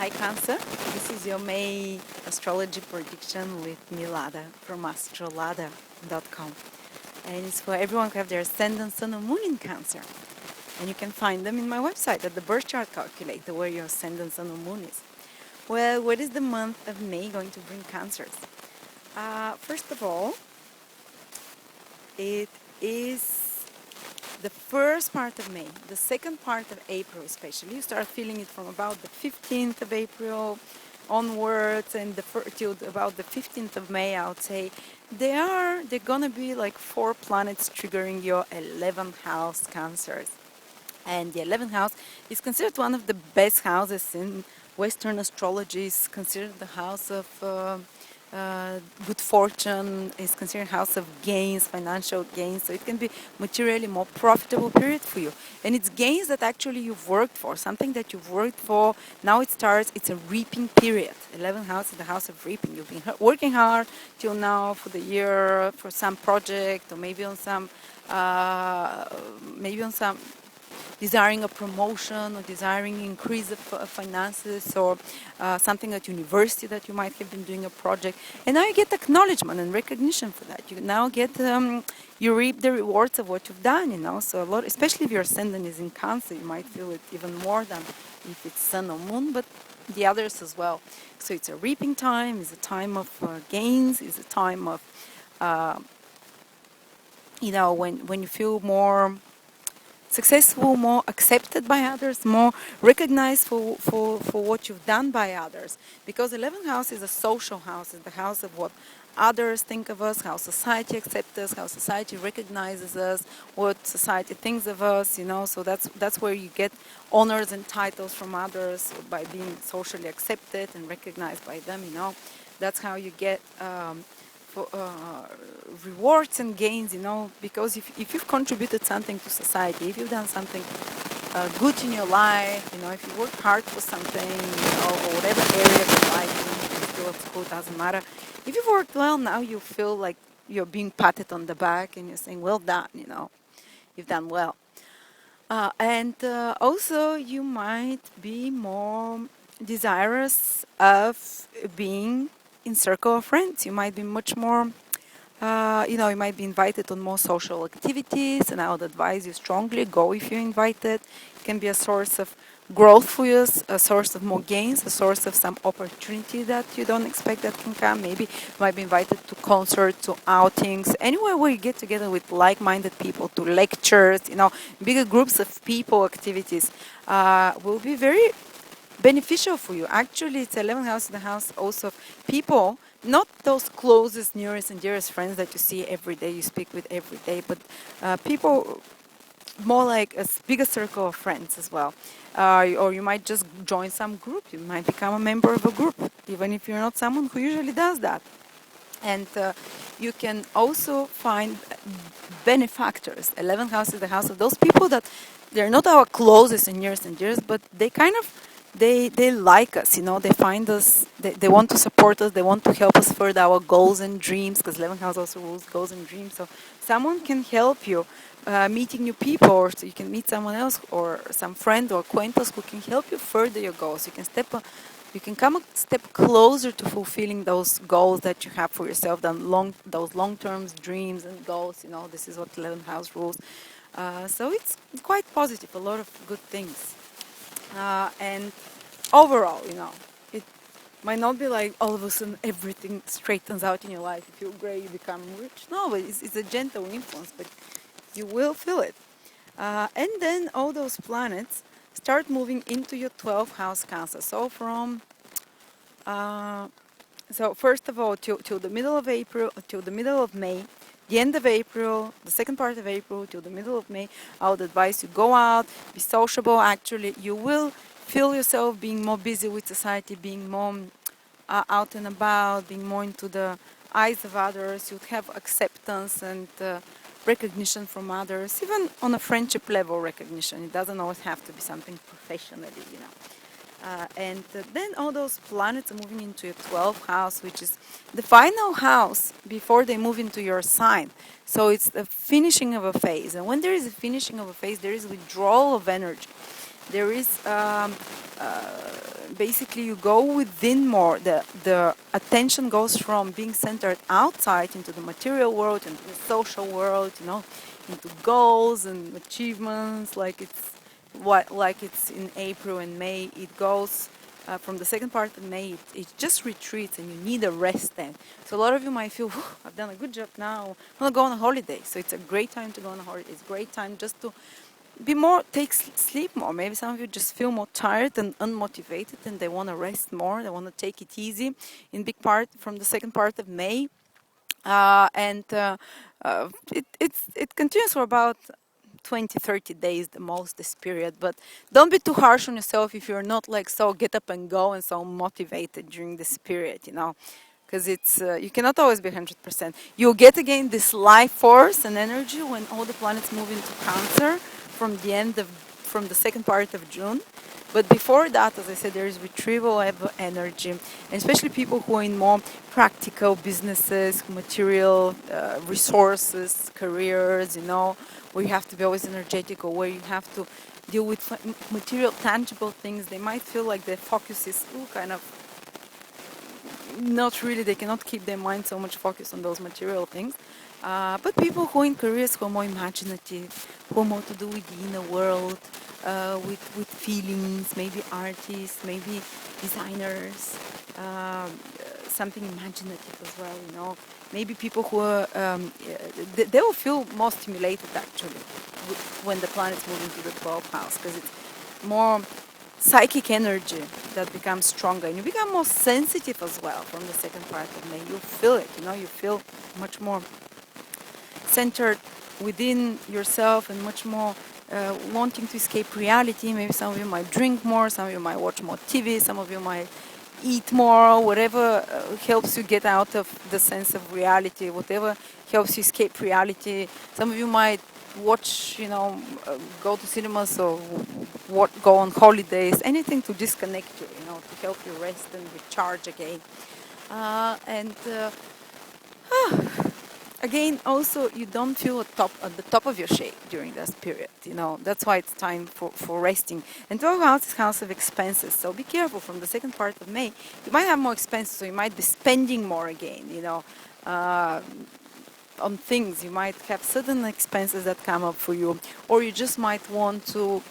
Hi Cancer, this is your May astrology prediction with me Lada from astrolada.com, and it's for everyone who have their ascendant, sun or moon in Cancer, and you can find them in my website at the birth chart calculator where your ascendant, sun or moon is. Well, what is the month of May going to bring Cancers? First of all, it is the first part of May. The second part of April especially, you start feeling it from about the 15th of April onwards, and till about the 15th of May, I would say. They're gonna be like 4 planets triggering your 11th house, Cancers. And the 11th house is considered one of the best houses in Western astrology. It's considered the house of good fortune, is considered house of gains, financial gains. So it can be materially more profitable period for you. And it's gains that actually you've worked for, something that you've worked for. Now it starts, it's a reaping period. 11th house is the house of reaping. You've been working hard till now for the year, for some project, or maybe on some desiring a promotion or desiring increase of finances, or something at university that you might have been doing a project, and now you get acknowledgement and recognition for that. You now get you reap the rewards of what you've done, so a lot, especially if your ascendant is in Cancer, you might feel it even more than if it's sun or moon, but the others as well. So it's a reaping time, it's a time of gains, it's a time of when you feel more successful, more accepted by others, more recognized for what you've done by others. Because 11th house is a social house, it's the house of what others think of us, how society accepts us, how society recognizes us, what society thinks of us, so that's where you get honors and titles from others by being socially accepted and recognized by them, That's how you get rewards and gains, because if you've contributed something to society, if you've done something good in your life, if you work hard for something, or whatever area of your life, still at school, doesn't matter. If you've worked well, now you feel like you're being patted on the back and you're saying, well done, you've done well. And also you might be more desirous of being in circle of friends. You might be much more, you might be invited on more social activities, and I would advise you strongly, go if you're invited. It can be a source of growth for you, a source of more gains, a source of some opportunity that you don't expect that can come. Maybe you might be invited to concerts, to outings, anywhere where you get together with like-minded people, to lectures, bigger groups of people, activities will be very beneficial for you. Actually, it's 11th house, the house also of people, not those closest, nearest and dearest friends that you see every day, you speak with every day, but people more like a bigger circle of friends as well. Or you might just join some group. You might become a member of a group, even if you're not someone who usually does that. And you can also find benefactors. 11th house is the house of those people that they're not our closest and nearest and dearest, but they kind of they like us, they find us, they want to support us, they want to help us further our goals and dreams, because 11th house also rules goals and dreams. So someone can help you meeting new people, or so you can meet someone else or some friend or acquaintance who can help you further your goals. You can come a step closer to fulfilling those goals that you have for yourself, those long-term dreams and goals. This is what 11th house rules. So it's quite positive, a lot of good things. And overall, it might not be like all of a sudden everything straightens out in your life. You feel great, you become rich. No, but it's a gentle influence, but you will feel it. And then all those planets start moving into your 12th house, Cancer. So so first of all, till the middle of April, till the middle of May, the end of April, the second part of April till the middle of May, I would advise you go out, be sociable. Actually, you will feel yourself being more busy with society, being more out and about, being more into the eyes of others. You'd have acceptance and recognition from others, even on a friendship level recognition. It doesn't always have to be something professionally, And then all those planets are moving into your 12th house, which is the final house before they move into your sign. So it's the finishing of a phase. And when there is a finishing of a phase, there is withdrawal of energy. There is basically you go within more. The attention goes from being centered outside into the material world, into the social world, into goals and achievements. Like it's in April and May. It goes from the second part of May. It just retreats, and you need a rest then. So a lot of you might feel, I've done a good job now. I want to go on a holiday. So it's a great time to go on a holiday. It's a great time just to be more, sleep more. Maybe some of you just feel more tired and unmotivated, and they want to rest more. They want to take it easy. In big part from the second part of May, and it continues for about 20, 30 days the most, this period. But don't be too harsh on yourself if you're not like so get up and go and so motivated during this period, because it's you cannot always be 100%. You'll get again this life force and energy when all the planets move into Cancer from the second part of June. But before that, as I said, there is retrieval of energy, and especially people who are in more practical businesses, material resources, careers, where you have to be always energetic, or where you have to deal with material, tangible things. They might feel like their focus is kind of not really, they cannot keep their mind so much focused on those material things. But people who are in careers who are more imaginative, who are more to do with the inner world, with feelings, maybe artists, maybe designers, something imaginative as well, Maybe people who are, they will feel more stimulated actually when the planets move into the 12th house, because it's more psychic energy that becomes stronger, and you become more sensitive as well from the second part of May. You feel it, you feel much more centered within yourself and much more wanting to escape reality. Maybe some of you might drink more, some of you might watch more TV, some of you might eat more, whatever helps you get out of the sense of reality, whatever helps you escape reality. Some of you might watch, go to cinemas or go on holidays, anything to disconnect you, to help you rest and recharge again. And again, also, you don't feel at the top of your shape during this period. That's why it's time for resting. And 12 house is house of expenses, so be careful from the second part of May. You might have more expenses, so you might be spending more again, on things. You might have certain expenses that come up for you, or you just might want to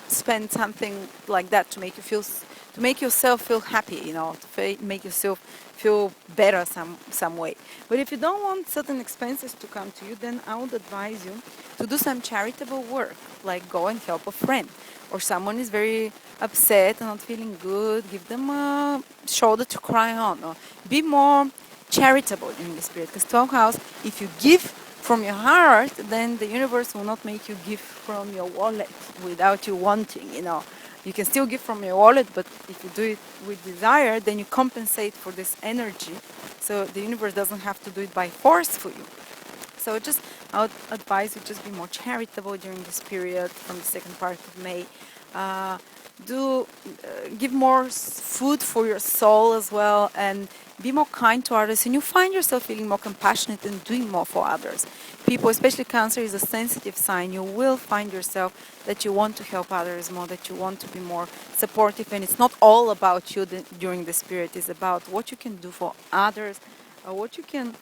spend something like that to make yourself feel happy, to make yourself feel better some way. But if you don't want certain expenses to come to you, then I would advise you to do some charitable work, like go and help a friend, or someone is very upset and not feeling good, give them a shoulder to cry on, or be more charitable in this period. Because 12th house, if you give from your heart, then the universe will not make you give from your wallet without you wanting, You can still give from your wallet, but if you do it with desire, then you compensate for this energy. So the universe doesn't have to do it by force for you. So I would advise you just be more charitable during this period from the second part of May. Give more food for your soul as well, and be more kind to others, and you find yourself feeling more compassionate and doing more for others. People, especially Cancer, is a sensitive sign. You will find yourself that you want to help others more, that you want to be more supportive, and it's not all about you during this period. It's about what you can do for others, what you can,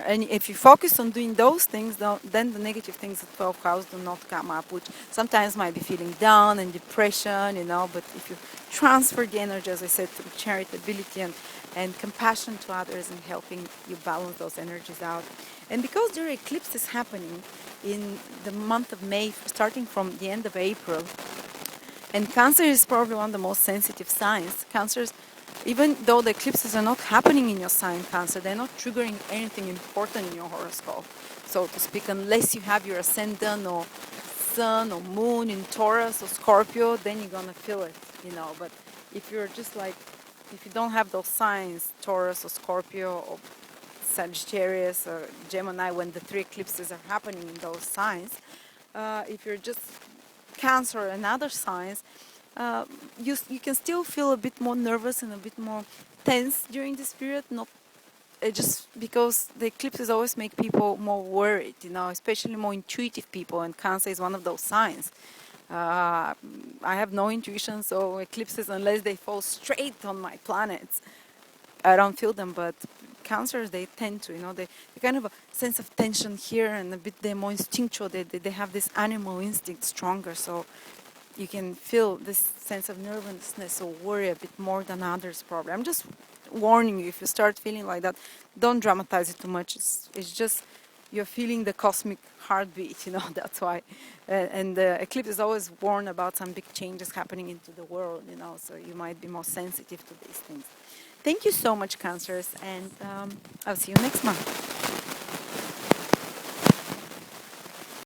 and if you focus on doing those things, then the negative things at 12th house do not come up, which sometimes might be feeling down and depression, but if you transfer the energy, as I said, through charitability and compassion to others and helping you balance those energies out. And because there are eclipses happening in the month of May, starting from the end of April, and Cancer is probably one of the most sensitive signs. Cancers, even though the eclipses are not happening in your sign, Cancer, they're not triggering anything important in your horoscope, so to speak, unless you have your ascendant or sun or moon in Taurus or Scorpio, then you're gonna feel it, But if you're just like, if you don't have those signs, Taurus or Scorpio or Sagittarius or Gemini, when the 3 eclipses are happening in those signs, if you're just Cancer and other signs, you can still feel a bit more nervous and a bit more tense during this period. Not just because the eclipses always make people more worried, especially more intuitive people, and Cancer is one of those signs. I have no intuition, so eclipses, unless they fall straight on my planets, I don't feel them. But Cancers, they tend to, they kind of a sense of tension here, and a bit they're more instinctual. They have this animal instinct stronger, so you can feel this sense of nervousness or worry a bit more than others probably. I'm just warning you, if you start feeling like that, don't dramatize it too much. It's just you're feeling the cosmic heartbeat, that's why. And the eclipse is always warned about some big changes happening into the world, so you might be more sensitive to these things. Thank you so much, Cancers, and I'll see you next month.